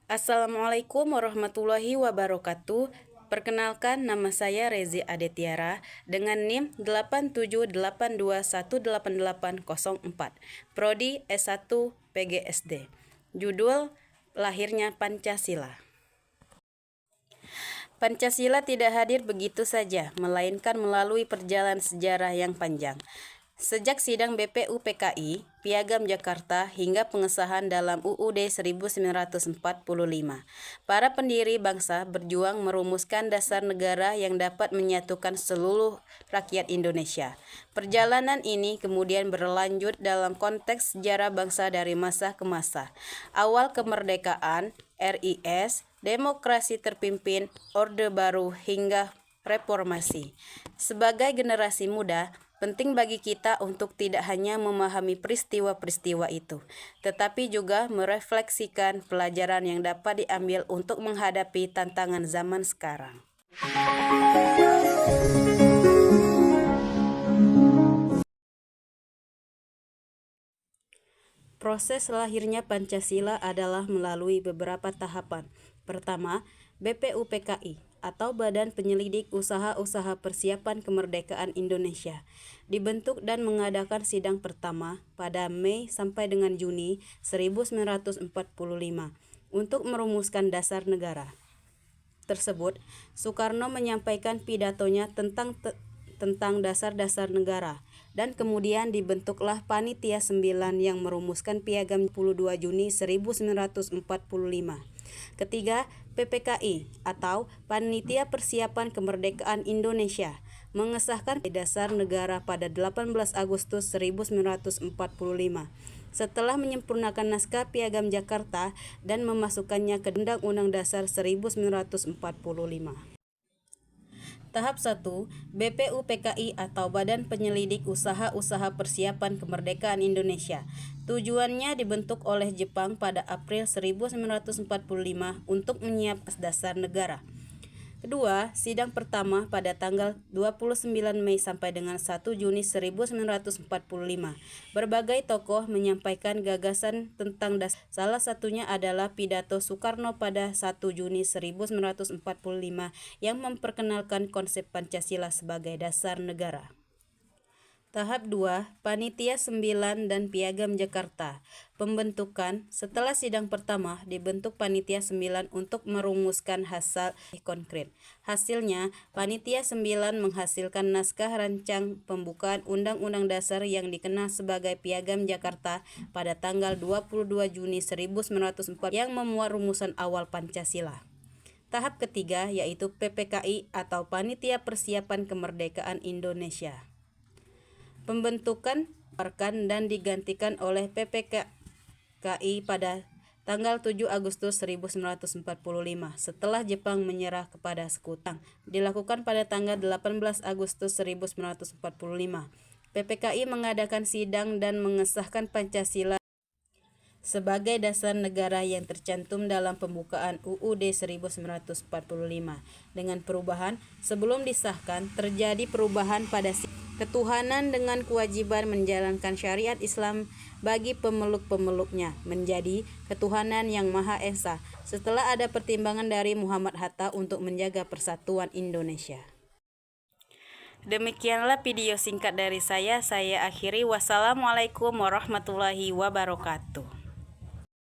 Assalamualaikum warahmatullahi wabarakatuh. Perkenalkan, nama saya Rezi Adetiara dengan NIM 8782188804, Prodi S1 PGSD. Judul Lahirnya Pancasila. Pancasila tidak hadir begitu saja, melainkan melalui perjalanan sejarah yang panjang. Sejak sidang BPUPKI, Piagam Jakarta hingga pengesahan dalam UUD 1945, para pendiri bangsa berjuang merumuskan dasar negara yang dapat menyatukan seluruh rakyat Indonesia. Perjalanan ini kemudian berlanjut dalam konteks sejarah bangsa dari masa ke masa. Awal kemerdekaan, RIS, demokrasi terpimpin, Orde Baru hingga reformasi. Sebagai generasi muda, penting bagi kita untuk tidak hanya memahami peristiwa-peristiwa itu, tetapi juga merefleksikan pelajaran yang dapat diambil untuk menghadapi tantangan zaman sekarang. Proses lahirnya Pancasila adalah melalui beberapa tahapan. Pertama, BPUPKI atau Badan Penyelidik Usaha-Usaha Persiapan Kemerdekaan Indonesia dibentuk dan mengadakan sidang pertama pada Mei sampai dengan Juni 1945 untuk merumuskan dasar negara. Tersebut, Soekarno menyampaikan pidatonya tentang dasar-dasar negara, dan kemudian dibentuklah Panitia 9 yang merumuskan Piagam 22 Juni 1945. Ketiga, PPKI atau Panitia Persiapan Kemerdekaan Indonesia mengesahkan dasar negara pada 18 Agustus 1945 setelah menyempurnakan naskah Piagam Jakarta dan memasukkannya ke Undang-Undang Dasar 1945. Tahap 1, BPUPKI atau Badan Penyelidik Usaha-Usaha Persiapan Kemerdekaan Indonesia. Tujuannya dibentuk oleh Jepang pada April 1945 untuk menyiapkan dasar negara. Kedua, sidang pertama pada tanggal 29 Mei sampai dengan 1 Juni 1945. Berbagai tokoh menyampaikan gagasan tentang dasar. Salah satunya adalah pidato Soekarno pada 1 Juni 1945 yang memperkenalkan konsep Pancasila sebagai dasar negara. Tahap 2, Panitia 9 dan Piagam Jakarta. Pembentukan. Setelah sidang pertama, dibentuk Panitia 9 untuk merumuskan hasil konkret. Hasilnya, Panitia 9 menghasilkan naskah rancang pembukaan Undang-Undang Dasar yang dikenal sebagai Piagam Jakarta pada tanggal 22 Juni 1945 yang memuat rumusan awal Pancasila. Tahap ketiga yaitu PPKI atau Panitia Persiapan Kemerdekaan Indonesia. Pembentukan dan digantikan oleh PPKI pada tanggal 7 Agustus 1945 setelah Jepang menyerah kepada Sekutu. Dilakukan pada tanggal 18 Agustus 1945. PPKI mengadakan sidang dan mengesahkan Pancasila sebagai dasar negara yang tercantum dalam pembukaan UUD 1945. Dengan perubahan, sebelum disahkan, terjadi perubahan pada ketuhanan dengan kewajiban menjalankan syariat Islam bagi pemeluk-pemeluknya menjadi ketuhanan yang Maha Esa setelah ada pertimbangan dari Muhammad Hatta untuk menjaga persatuan Indonesia. Demikianlah video singkat dari saya akhiri. Wassalamualaikum warahmatullahi wabarakatuh.